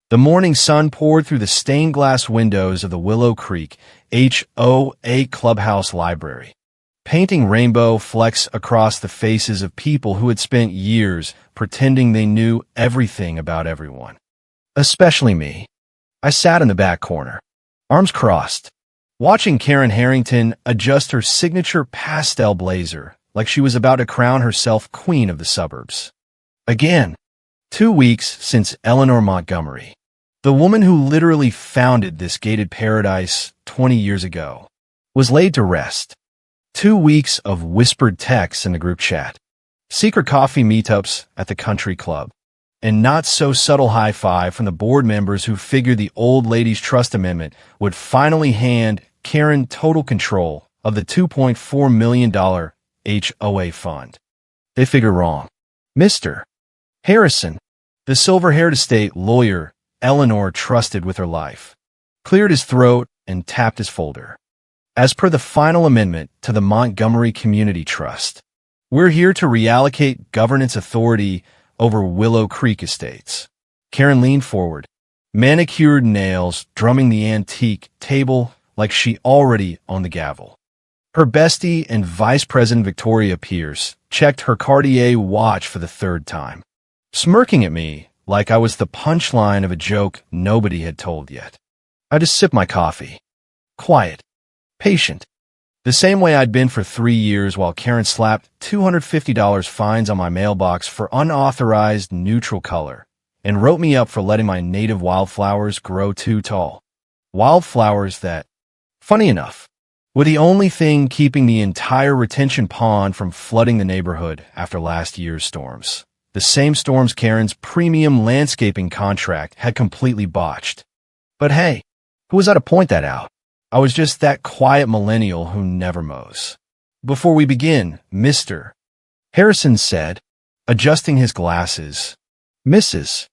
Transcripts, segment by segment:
The morning sun poured through the stained glass windows of the Willow Creek HOA Clubhouse Library, painting rainbow flecks across the faces of people who had spent years pretending they knew everything about everyone. Especially me. I sat in the back corner, arms crossed, watching Karen Harrington adjust her signature pastel blazer like she was about to crown herself queen of the suburbs. Again, 2 weeks since Eleanor Montgomery, the woman who literally founded this gated paradise 20 years ago, was laid to rest. 2 weeks of whispered texts in the group chat, secret coffee meetups at the country club, and not-so-subtle high-five from the board members who figured the old ladies' trust amendment would finally hand Karen total control of the $2.4 million HOA fund. They figure wrong. Mr. Harrison, the silver-haired estate lawyer Eleanor trusted with her life, cleared his throat and tapped his folder. As per the final amendment to the Montgomery Community Trust, we're here to reallocate governance authority over Willow Creek Estates. Karen leaned forward, manicured nails drumming the antique table like she already owned the gavel. Her bestie and Vice President Victoria Pierce checked her Cartier watch for the 3rd time, smirking at me like I was the punchline of a joke nobody had told yet. I just sipped my coffee. Quiet. Patient. The same way I'd been for 3 years while Karen slapped $250 fines on my mailbox for unauthorized neutral color and wrote me up for letting my native wildflowers grow too tall. Wildflowers that, funny enough, were the only thing keeping the entire retention pond from flooding the neighborhood after last year's storms. The same storms Karen's premium landscaping contract had completely botched. But hey, who was I to point that out? I was just that quiet millennial who never mows. Before we begin, Mr. Harrison said, adjusting his glasses. Mrs.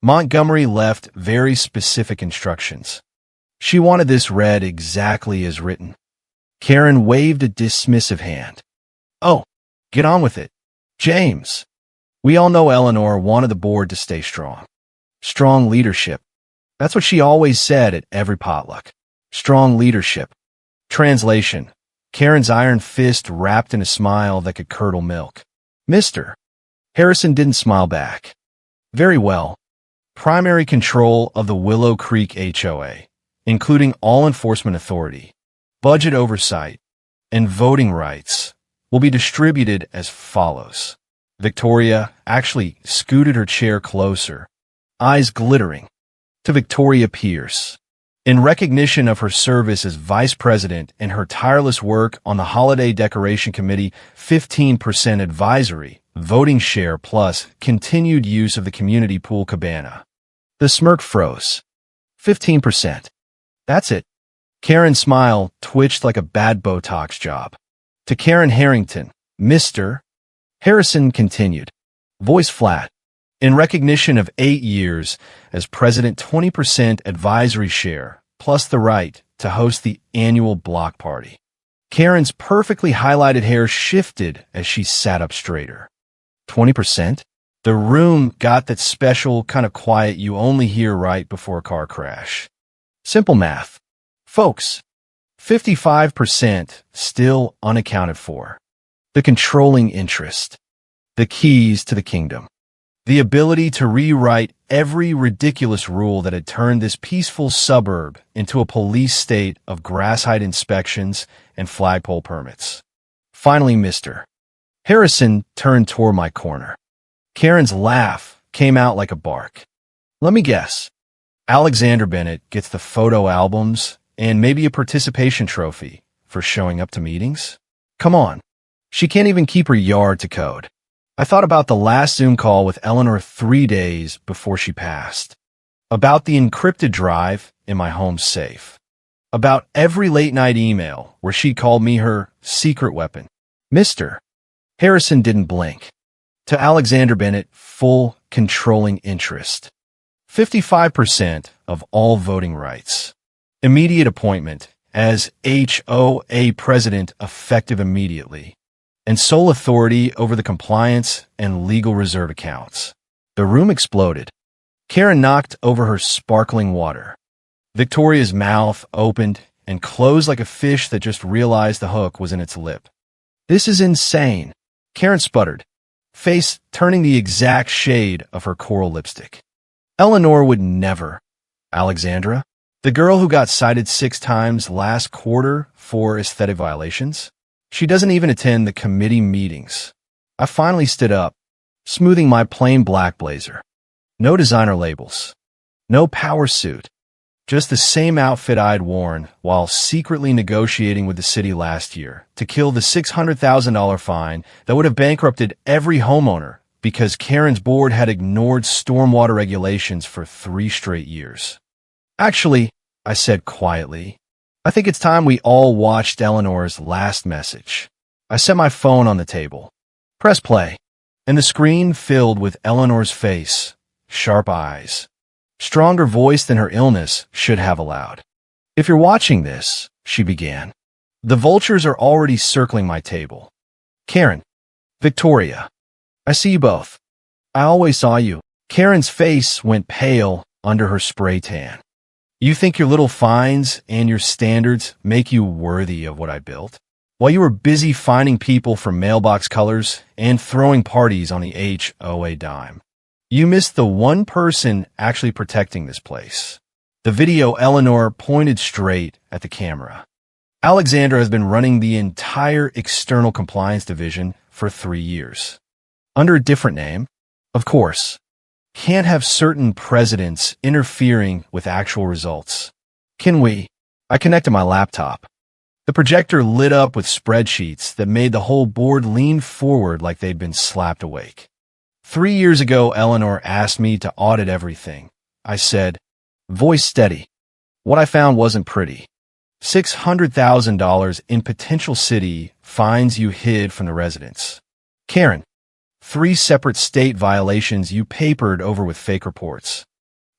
Montgomery left very specific instructions. She wanted this read exactly as written. Karen waved a dismissive hand. Oh, get on with it. James. We all know Eleanor wanted the board to stay strong. Strong leadership. That's what she always said at every potluck. Strong leadership. Translation. Karen's iron fist wrapped in a smile that could curdle milk. Mr. Harrison didn't smile back. Very well. Primary control of the Willow Creek HOA, including all enforcement authority, budget oversight, and voting rights, will be distributed as follows. Victoria actually scooted her chair closer, eyes glittering, to Victoria Pierce. In recognition of her service as vice president and her tireless work on the Holiday Decoration Committee, 15% advisory, voting share plus continued use of the community pool cabana. The smirk froze. 15%. That's it. Karen's smile twitched like a bad Botox job. To Karen Harrington, Mr. Harrison continued, voice flat. In recognition of 8 years as president, 20% advisory share, plus the right to host the annual block party. Karen's perfectly highlighted hair shifted as she sat up straighter. 20%? The room got that special kind of quiet you only hear right before a car crash. Simple math. Folks, 55% still unaccounted for. The controlling interest. The keys to the kingdom. The ability to rewrite every ridiculous rule that had turned this peaceful suburb into a police state of grass height inspections and flagpole permits. Finally, Mr. Harrison turned toward my corner. Karen's laugh came out like a bark. Let me guess. Alexander Bennett gets the photo albums and maybe a participation trophy for showing up to meetings? Come on. She can't even keep her yard to code. I thought about the last Zoom call with Eleanor 3 days before she passed. About the encrypted drive in my home safe. About every late-night email where she called me her secret weapon. Mr. Harrison didn't blink. To Alexander Bennett, full controlling interest. 55% of all voting rights. Immediate appointment as HOA president effective immediately. And sole authority over the compliance and legal reserve accounts. The room exploded. Karen knocked over her sparkling water. Victoria's mouth opened and closed like a fish that just realized the hook was in its lip. This is insane, Karen sputtered, face turning the exact shade of her coral lipstick. Eleanor would never. Alexandra? The girl who got cited 6 times last quarter for aesthetic violations? She doesn't even attend the committee meetings. I finally stood up, smoothing my plain black blazer. No designer labels. No power suit. Just the same outfit I'd worn while secretly negotiating with the city last year to kill the $600,000 fine that would have bankrupted every homeowner because Karen's board had ignored stormwater regulations for 3 straight years. Actually, I said quietly, I think it's time we all watched Eleanor's last message. I set my phone on the table. Press play, and the screen filled with Eleanor's face, sharp eyes. Stronger voice than her illness should have allowed. If you're watching this, she began, the vultures are already circling my table. Karen, Victoria, I see you both. I always saw you. Karen's face went pale under her spray tan. You think your little fines and your standards make you worthy of what I built? While you were busy finding people for mailbox colors and throwing parties on the HOA dime. You missed the one person actually protecting this place. The video Eleanor pointed straight at the camera. Alexandra has been running the entire external compliance division for 3 years. Under a different name, of course. Can't have certain presidents interfering with actual results. Can we? I connected my laptop. The projector lit up with spreadsheets that made the whole board lean forward like they'd been slapped awake. 3 years ago, Eleanor asked me to audit everything. I said, voice steady. What I found wasn't pretty. $600,000 in potential city fines you hid from the residents. Karen, 3 separate state violations you papered over with fake reports.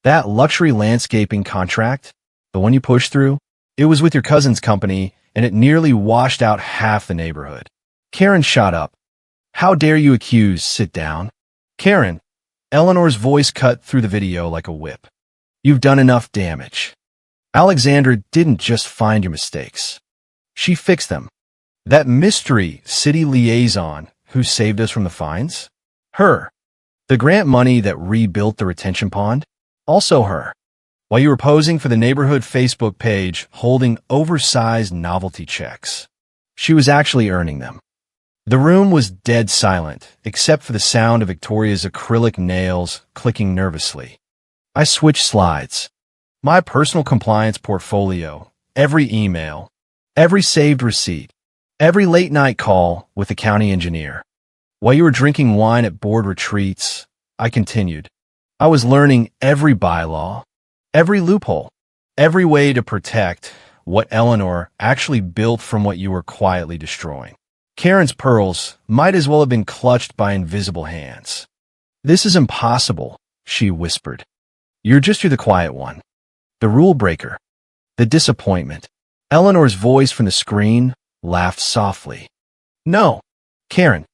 That luxury landscaping contract, the one you pushed through, it was with your cousin's company, and it nearly washed out half the neighborhood. Karen shot up. How dare you accuse? Sit down. Karen, Eleanor's voice cut through the video like a whip. You've done enough damage. Alexandra didn't just find your mistakes. She fixed them. That mystery city liaison who saved us from the fines? Her. The grant money that rebuilt the retention pond? Also her. While you were posing for the neighborhood Facebook page holding oversized novelty checks. She was actually earning them. The room was dead silent, except for the sound of Victoria's acrylic nails clicking nervously. I switched slides. My personal compliance portfolio, every email, every saved receipt, every late-night call with the county engineer. While you were drinking wine at board retreats, I continued. I was learning every bylaw, every loophole, every way to protect what Eleanor actually built from what you were quietly destroying. Karen's pearls might as well have been clutched by invisible hands. This is impossible, she whispered. You're the quiet one. The rule breaker. The disappointment. Eleanor's voice from the screen laughed softly. No, Karen.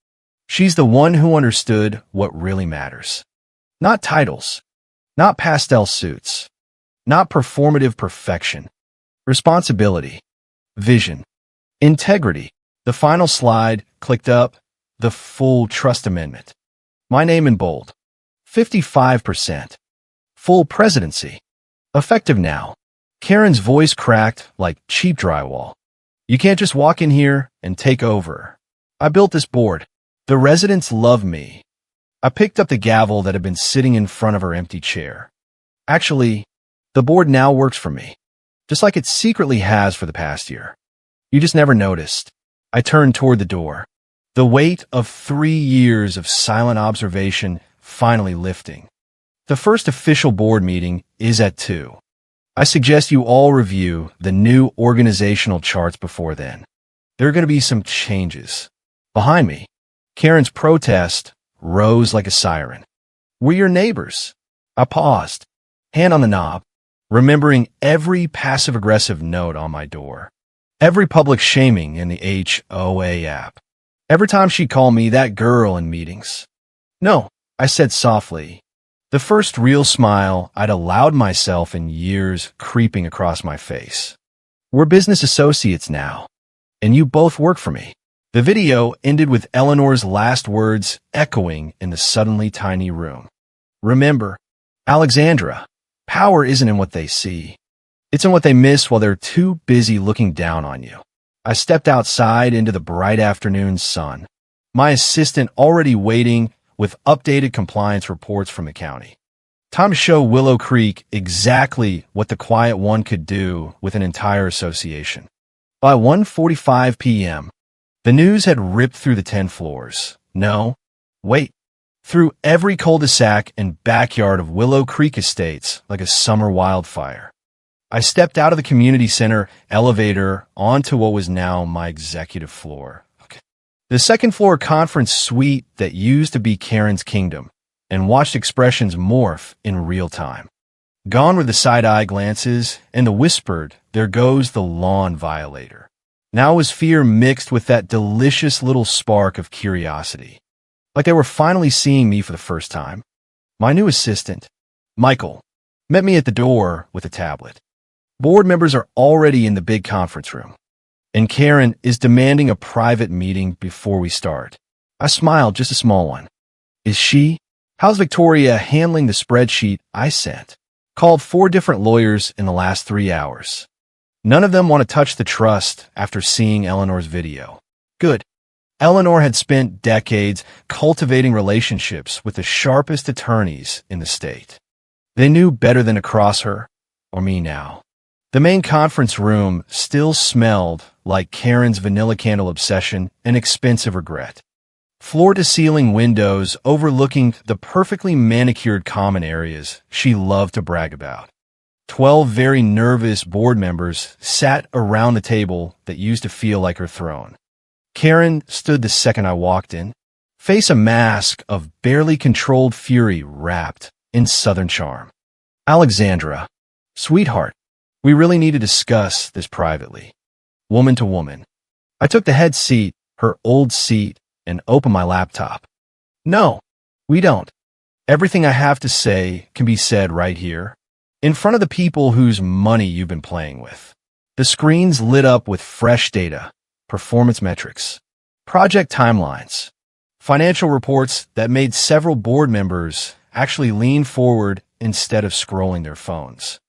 She's the one who understood what really matters. Not titles. Not pastel suits. Not performative perfection. Responsibility. Vision. Integrity. The final slide clicked up, the full trust amendment. My name in bold. 55%. Full presidency. Effective now. Karen's voice cracked like cheap drywall. You can't just walk in here and take over. I built this board. The residents love me. I picked up the gavel that had been sitting in front of her empty chair. Actually, the board now works for me, just like it secretly has for the past year. You just never noticed. I turned toward the door, the weight of 3 years of silent observation finally lifting. The first official board meeting is at 2. I suggest you all review the new organizational charts before then. There are going to be some changes. Behind me, Karen's protest rose like a siren. We're your neighbors. I paused, hand on the knob, remembering every passive-aggressive note on my door. Every public shaming in the HOA app. Every time she'd call me that girl in meetings. No, I said softly. The first real smile I'd allowed myself in years creeping across my face. We're business associates now, and you both work for me. The video ended with Eleanor's last words echoing in the suddenly tiny room. Remember, Alexandra, power isn't in what they see. It's in what they miss while they're too busy looking down on you. I stepped outside into the bright afternoon sun, my assistant already waiting with updated compliance reports from the county. Time to show Willow Creek exactly what the Quiet One could do with an entire association. By 1:45 p.m., the news had ripped through the 10 floors. No, wait. Through every cul-de-sac and backyard of Willow Creek Estates like a summer wildfire. I stepped out of the community center elevator onto what was now my executive floor. The second floor conference suite that used to be Karen's kingdom, and watched expressions morph in real time. Gone were the side-eye glances and the whispered, "There goes the lawn violator." Now was fear mixed with that delicious little spark of curiosity. Like they were finally seeing me for the first time. My new assistant, Michael, met me at the door with a tablet. Board members are already in the big conference room, and Karen is demanding a private meeting before we start. I smiled, just a small one. Is she? How's Victoria handling the spreadsheet I sent? Called 4 different lawyers in the last 3 hours. None of them want to touch the trust after seeing Eleanor's video. Good. Eleanor had spent decades cultivating relationships with the sharpest attorneys in the state. They knew better than to cross her, or me now. The main conference room still smelled like Karen's vanilla candle obsession and expensive regret. Floor-to-ceiling windows overlooking the perfectly manicured common areas she loved to brag about. 12 very nervous board members sat around the table that used to feel like her throne. Karen stood the second I walked in, face a mask of barely controlled fury wrapped in Southern charm. Alexandra, sweetheart, we really need to discuss this privately. Woman to woman. I took the head seat, her old seat, and opened my laptop. No, we don't. Everything I have to say can be said right here, in front of the people whose money you've been playing with. The screens lit up with fresh data, performance metrics, project timelines, financial reports that made several board members actually lean forward instead of scrolling their phones.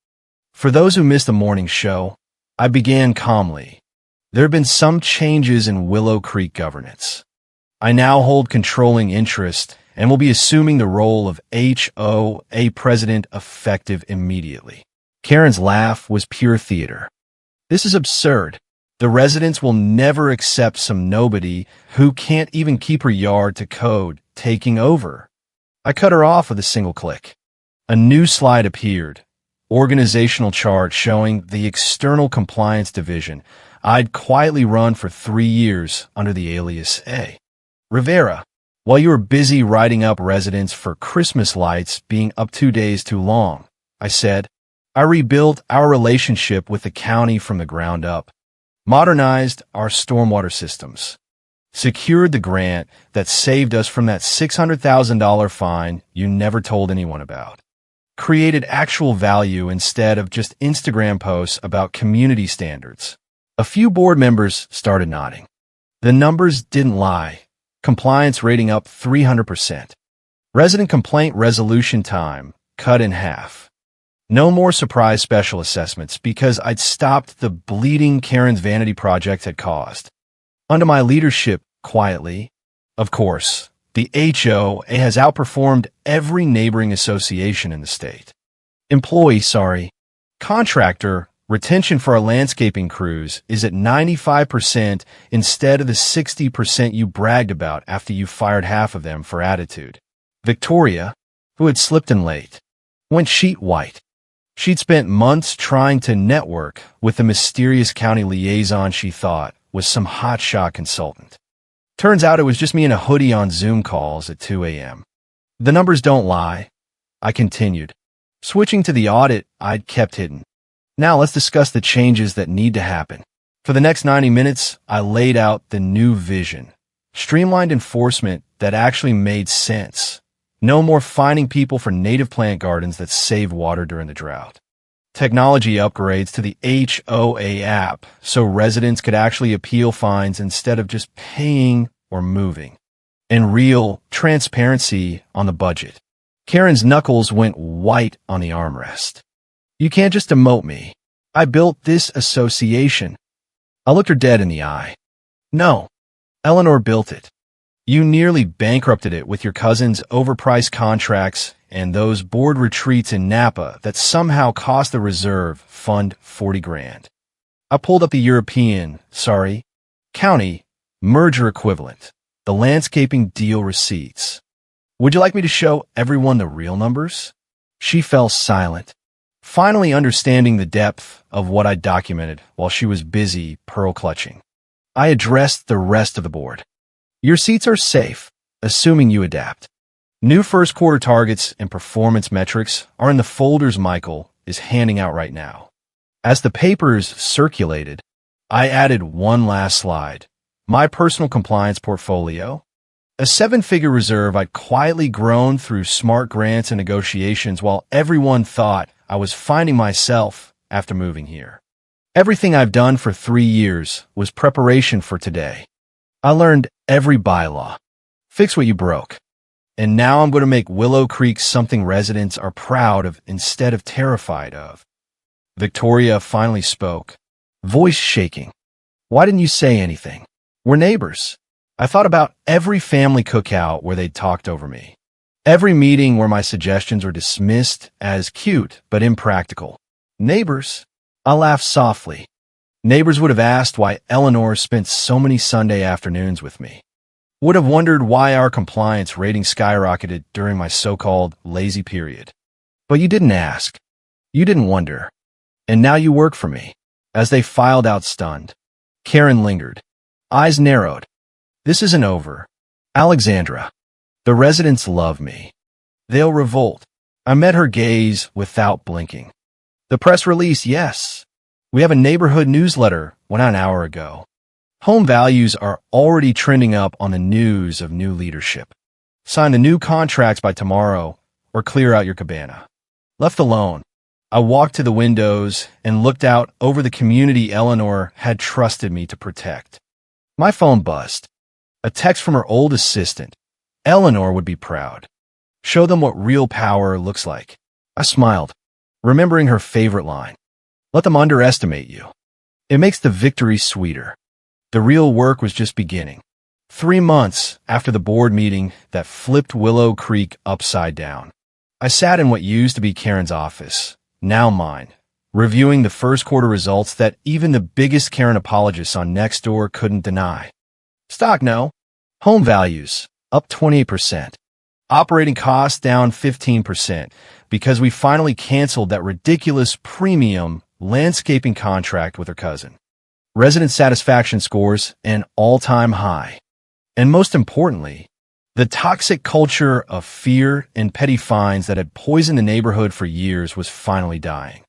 For those who missed the morning show, I began calmly. There have been some changes in Willow Creek governance. I now hold controlling interest and will be assuming the role of HOA president effective immediately. Karen's laugh was pure theater. This is absurd. The residents will never accept some nobody who can't even keep her yard to code taking over. I cut her off with a single click. A new slide appeared. Organizational chart showing the external compliance division I'd quietly run for 3 years under the alias A. Rivera, while you were busy writing up residents for Christmas lights being up 2 days too long, I said, I rebuilt our relationship with the county from the ground up, modernized our stormwater systems, secured the grant that saved us from that $600,000 fine you never told anyone about, created actual value instead of just Instagram posts about community standards. A few board members started nodding. The numbers didn't lie. Compliance rating up 300%. Resident complaint resolution time cut in half. No more surprise special assessments because I'd stopped the bleeding Karen's vanity project had caused. Under my leadership, quietly, of course, the HOA has outperformed every neighboring association in the state. Contractor retention for our landscaping crews is at 95% instead of the 60% you bragged about after you fired half of them for attitude. Victoria, who had slipped in late, went sheet white. She'd spent months trying to network with the mysterious county liaison she thought was some hotshot consultant. Turns out it was just me in a hoodie on Zoom calls at 2 a.m. The numbers don't lie, I continued. Switching to the audit I'd kept hidden. Now let's discuss the changes that need to happen. For the next 90 minutes, I laid out the new vision. Streamlined enforcement that actually made sense. No more finding people for native plant gardens that save water during the drought. Technology upgrades to the HOA app so residents could actually appeal fines instead of just paying or moving. And real transparency on the budget. Karen's knuckles went white on the armrest. You can't just demote me. I built this association. I looked her dead in the eye. No, Eleanor built it. You nearly bankrupted it with your cousin's overpriced contracts and those board retreats in Napa that somehow cost the reserve fund 40 grand. I pulled up the county merger equivalent, the landscaping deal receipts. Would you like me to show everyone the real numbers? She fell silent, finally understanding the depth of what I documented while she was busy pearl clutching. I addressed the rest of the board. Your seats are safe, assuming you adapt. New first quarter targets and performance metrics are in the folders Michael is handing out right now. As the papers circulated, I added one last slide. My personal compliance portfolio. A seven-figure reserve I'd quietly grown through smart grants and negotiations while everyone thought I was finding myself after moving here. Everything I've done for 3 years was preparation for today. I learned every bylaw. Fix what you broke. And now I'm going to make Willow Creek something residents are proud of instead of terrified of. Victoria finally spoke, voice shaking. Why didn't you say anything? We're neighbors. I thought about every family cookout where they'd talked over me. Every meeting where my suggestions were dismissed as cute but impractical. Neighbors? I laughed softly. Neighbors would have asked why Eleanor spent so many Sunday afternoons with me. Would have wondered why our compliance rating skyrocketed during my so-called lazy period. But you didn't ask. You didn't wonder. And now you work for me. As they filed out stunned, Karen lingered. Eyes narrowed. This isn't over. Alexandra. The residents love me. They'll revolt. I met her gaze without blinking. The press release, yes. We have a neighborhood newsletter, went out an hour ago. Home values are already trending up on the news of new leadership. Sign the new contracts by tomorrow or clear out your cabana. Left alone, I walked to the windows and looked out over the community Eleanor had trusted me to protect. My phone buzzed. A text from her old assistant. Eleanor would be proud. Show them what real power looks like. I smiled, remembering her favorite line. Let them underestimate you. It makes the victory sweeter. The real work was just beginning. 3 months after the board meeting that flipped Willow Creek upside down, I sat in what used to be Karen's office, now mine, reviewing the first quarter results that even the biggest Karen apologists on Nextdoor couldn't deny. Stock no. Home values, up 28%. Operating costs down 15% because we finally canceled that ridiculous premium landscaping contract with her cousin. Resident satisfaction scores an all-time high. And most importantly, the toxic culture of fear and petty fines that had poisoned the neighborhood for years was finally dying.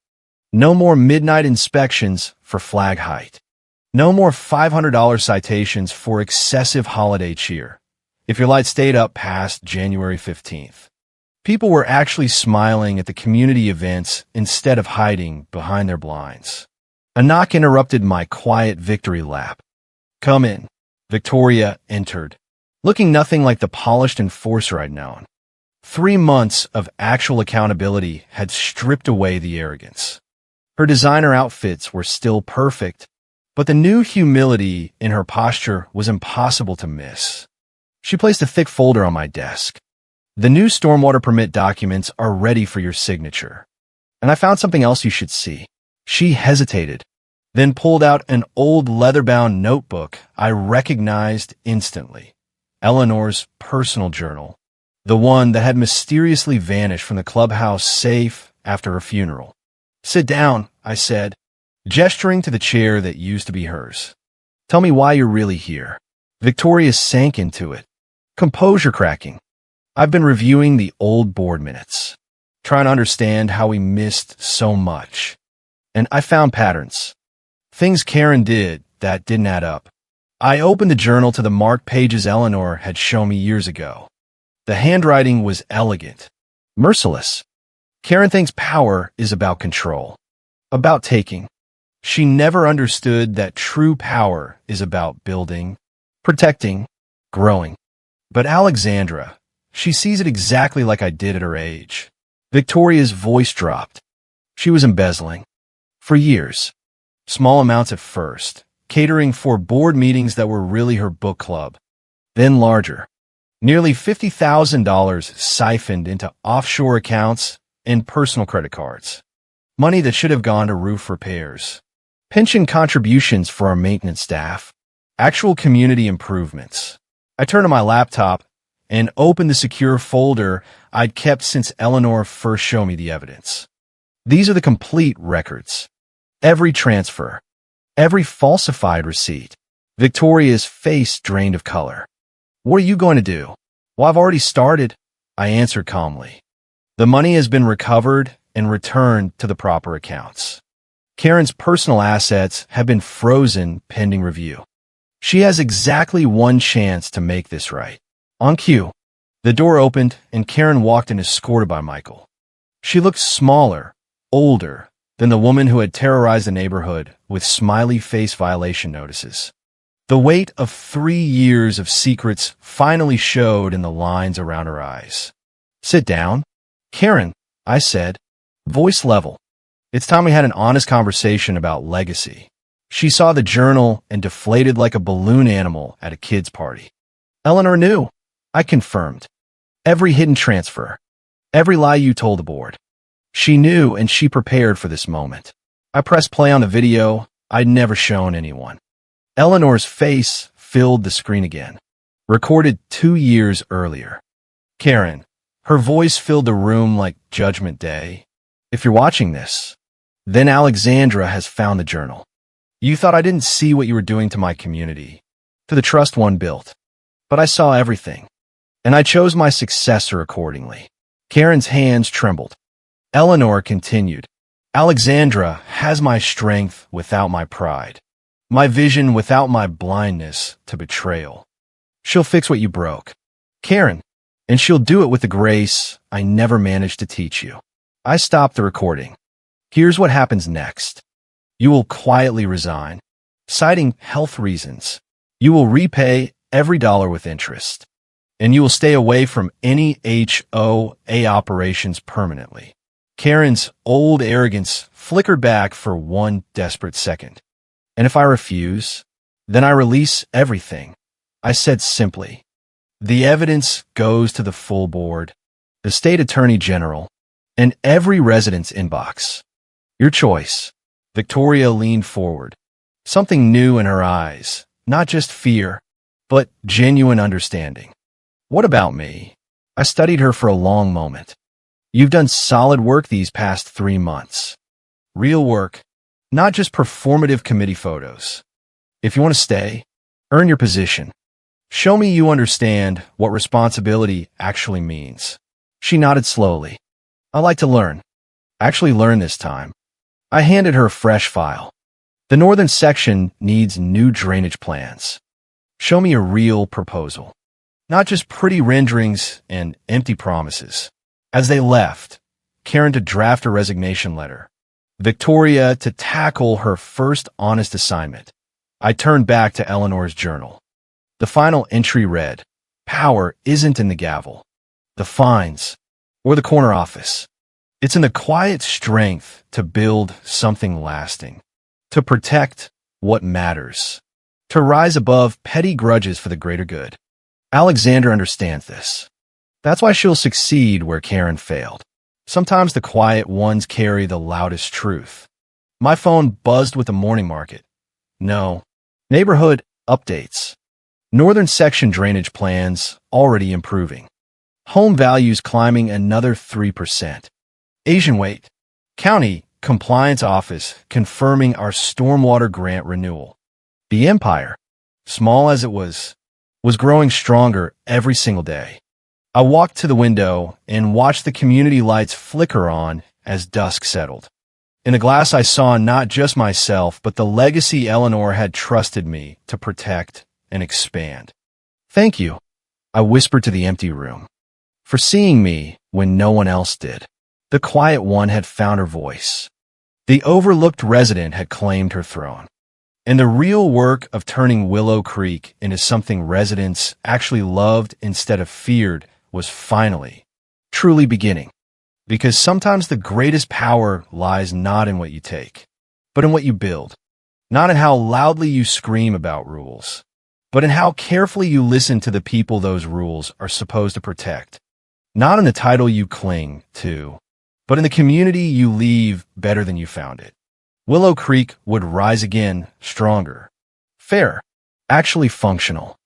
No more midnight inspections for flag height. No more $500 citations for excessive holiday cheer if your light stayed up past January 15th. People were actually smiling at the community events instead of hiding behind their blinds. A knock interrupted my quiet victory lap. Come in. Victoria entered, looking nothing like the polished enforcer I'd known. 3 months of actual accountability had stripped away the arrogance. Her designer outfits were still perfect, but the new humility in her posture was impossible to miss. She placed a thick folder on my desk. The new stormwater permit documents are ready for your signature. And I found something else you should see. She hesitated, then pulled out an old leather-bound notebook I recognized instantly. Eleanor's personal journal, the one that had mysteriously vanished from the clubhouse safe after her funeral. Sit down, I said, gesturing to the chair that used to be hers. Tell me why you're really here. Victoria sank into it, composure cracking. I've been reviewing the old board minutes, trying to understand how we missed so much. And I found patterns. Things Karen did that didn't add up. I opened the journal to the marked pages Eleanor had shown me years ago. The handwriting was elegant, merciless. Karen thinks power is about control, about taking. She never understood that true power is about building, protecting, growing. But Alexandra, she sees it exactly like I did at her age. Victoria's voice dropped. She was embezzling. For years. Small amounts at first, catering for board meetings that were really her book club. Then larger. Nearly $50,000 siphoned into offshore accounts and personal credit cards. Money that should have gone to roof repairs. Pension contributions for our maintenance staff. Actual community improvements. I turned to my laptop and opened the secure folder I'd kept since Eleanor first showed me the evidence. These are the complete records. Every transfer. Every falsified receipt. Victoria's face drained of color. What are you going to do? Well, I've already started, I answered calmly. The money has been recovered and returned to the proper accounts. Karen's personal assets have been frozen pending review. She has exactly one chance to make this right. On cue, the door opened and Karen walked in escorted by Michael. She looked smaller, older than the woman who had terrorized the neighborhood with smiley face violation notices. The weight of 3 years of secrets finally showed in the lines around her eyes. Sit down. Karen, I said, voice level. It's time we had an honest conversation about legacy. She saw the journal and deflated like a balloon animal at a kid's party. Eleanor knew. I confirmed. Every hidden transfer. Every lie you told the board. She knew and she prepared for this moment. I pressed play on the video I'd never shown anyone. Eleanor's face filled the screen again. Recorded 2 years earlier. Karen. Her voice filled the room like Judgment Day. If you're watching this, then Alexandra has found the journal. You thought I didn't see what you were doing to my community, to the trust one built. But I saw everything. And I chose my successor accordingly. Karen's hands trembled. Eleanor continued. Alexandra has my strength without my pride. My vision without my blindness to betrayal. She'll fix what you broke, Karen, and she'll do it with the grace I never managed to teach you. I stopped the recording. Here's what happens next. You will quietly resign, citing health reasons. You will repay every dollar with interest, and you will stay away from any HOA operations permanently. Karen's old arrogance flickered back for one desperate second. And if I refuse, then I release everything. I said simply. The evidence goes to the full board, the state attorney general, and every resident's inbox. Your choice. Victoria leaned forward. Something new in her eyes, not just fear, but genuine understanding. What about me? I studied her for a long moment. You've done solid work these past 3 months. Real work. Not just performative committee photos. If you want to stay, earn your position. Show me you understand what responsibility actually means. She nodded slowly. I like to learn. I actually learned this time. I handed her a fresh file. The northern section needs new drainage plans. Show me a real proposal. Not just pretty renderings and empty promises. As they left, Karen to draft a resignation letter. Victoria to tackle her first honest assignment. I turned back to Eleanor's journal. The final entry read, Power isn't in the gavel, the fines, or the corner office. It's in the quiet strength to build something lasting, to protect what matters, to rise above petty grudges for the greater good. Alexandra understands this. That's why she'll succeed where Karen failed. Sometimes the quiet ones carry the loudest truth. My phone buzzed with the morning market. No. Neighborhood updates. Northern section drainage plans already improving. Home values climbing another 3%. Asian weight. County Compliance Office confirming our stormwater grant renewal. The empire, small as it was growing stronger every single day. I walked to the window and watched the community lights flicker on as dusk settled. In the glass I saw not just myself, but the legacy Eleanor had trusted me to protect and expand. Thank you, I whispered to the empty room. for seeing me when no one else did. The quiet one had found her voice. The overlooked resident had claimed her throne. And the real work of turning Willow Creek into something residents actually loved instead of feared was finally, truly beginning. Because sometimes the greatest power lies not in what you take, but in what you build. Not in how loudly you scream about rules, but in how carefully you listen to the people those rules are supposed to protect. Not in the title you cling to, but in the community you leave better than you found it. Willow Creek would rise again, stronger, fair, actually functional,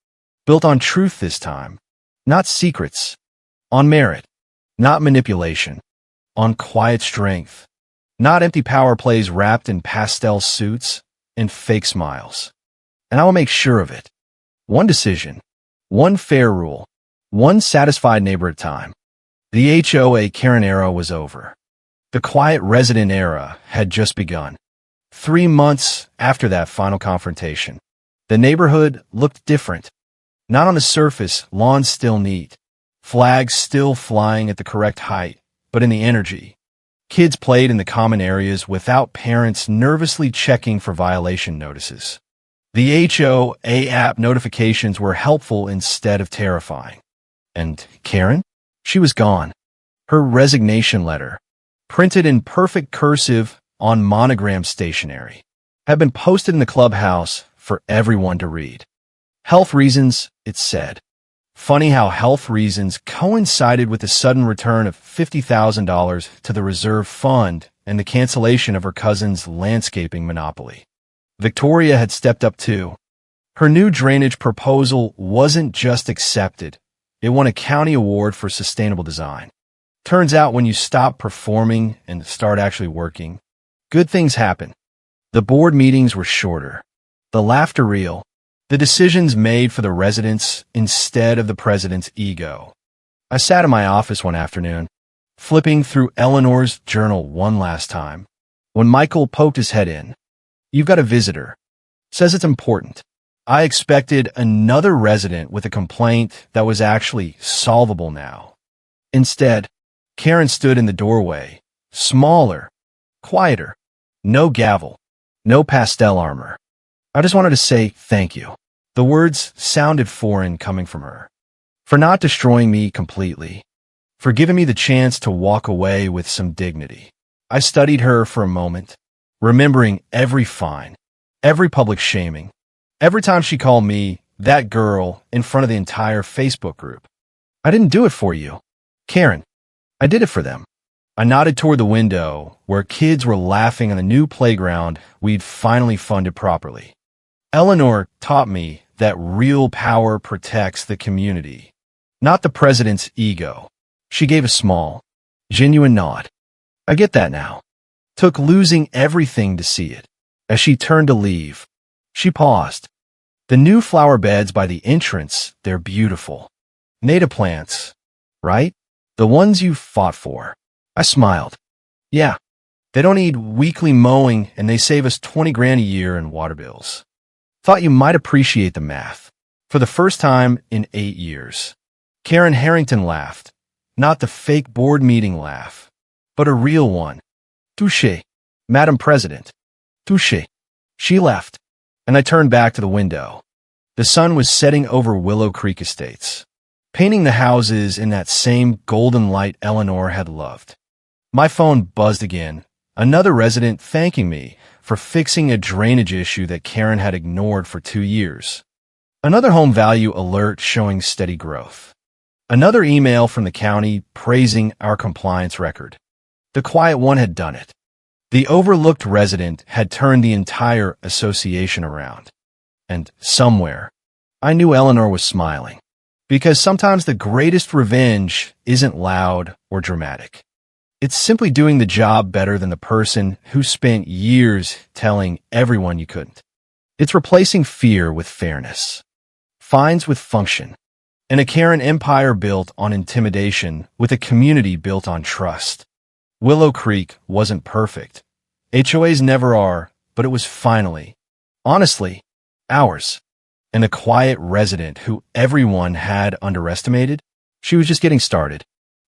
built on truth this time, not secrets, on merit, not manipulation, on quiet strength, not empty power plays wrapped in pastel suits and fake smiles. And I will make sure of it. One decision, one fair rule, one satisfied neighbor at a time. The HOA Karen era was over. The quiet resident era had just begun. 3 months after that final confrontation, the neighborhood looked different. Not on the surface, lawns still neat, flags still flying at the correct height, but in the energy. Kids played in the common areas without parents nervously checking for violation notices. The HOA app notifications were helpful instead of terrifying. And Karen? She was gone. Her resignation letter, printed in perfect cursive on monogram stationery, had been posted in the clubhouse for everyone to read. Health reasons, it said. Funny how health reasons coincided with the sudden return of $50,000 to the reserve fund and the cancellation of her cousin's landscaping monopoly. Victoria had stepped up too. Her new drainage proposal wasn't just accepted, it won a county award for sustainable design. Turns out when you stop performing and start actually working, good things happen. The board meetings were shorter, the laughter real, the decisions made for the residents instead of the president's ego. I sat in my office one afternoon, flipping through Eleanor's journal one last time, when Michael poked his head in. "You've got a visitor. Says it's important." I expected another resident with a complaint that was actually solvable now. Instead, Karen stood in the doorway, smaller, quieter. No gavel, no pastel armor. I just wanted to say thank you. The words sounded foreign coming from her. For not destroying me completely. For giving me the chance to walk away with some dignity. I studied her for a moment, remembering every fine, every public shaming, every time she called me that girl in front of the entire Facebook group. I didn't do it for you, Karen. I did it for them. I nodded toward the window, where kids were laughing on the new playground we'd finally funded properly. Eleanor taught me that real power protects the community, not the president's ego. She gave a small, genuine nod. I get that now. Took losing everything to see it. As she turned to leave, she paused. The new flower beds by the entrance, they're beautiful. Native plants, right? The ones you fought for. I smiled. Yeah, they don't need weekly mowing and they save us 20 grand a year in water bills. Thought you might appreciate the math. For the first time in 8 years. Karen Harrington laughed. Not the fake board meeting laugh, but a real one. Touché, Madam President. Touché. She left, and I turned back to the window. The sun was setting over Willow Creek Estates, painting the houses in that same golden light Eleanor had loved. My phone buzzed again, another resident thanking me for fixing a drainage issue that Karen had ignored for 2 years. Another home value alert showing steady growth. Another email from the county praising our compliance record. The quiet one had done it. The overlooked resident had turned the entire association around. And somewhere, I knew Eleanor was smiling. Because sometimes the greatest revenge isn't loud or dramatic. It's simply doing the job better than the person who spent years telling everyone you couldn't. It's replacing fear with fairness, fines with function, and a Karen empire built on intimidation with a community built on trust. Willow Creek wasn't perfect. HOAs never are, but it was finally, honestly, ours. And a quiet resident who everyone had underestimated, She was just getting started.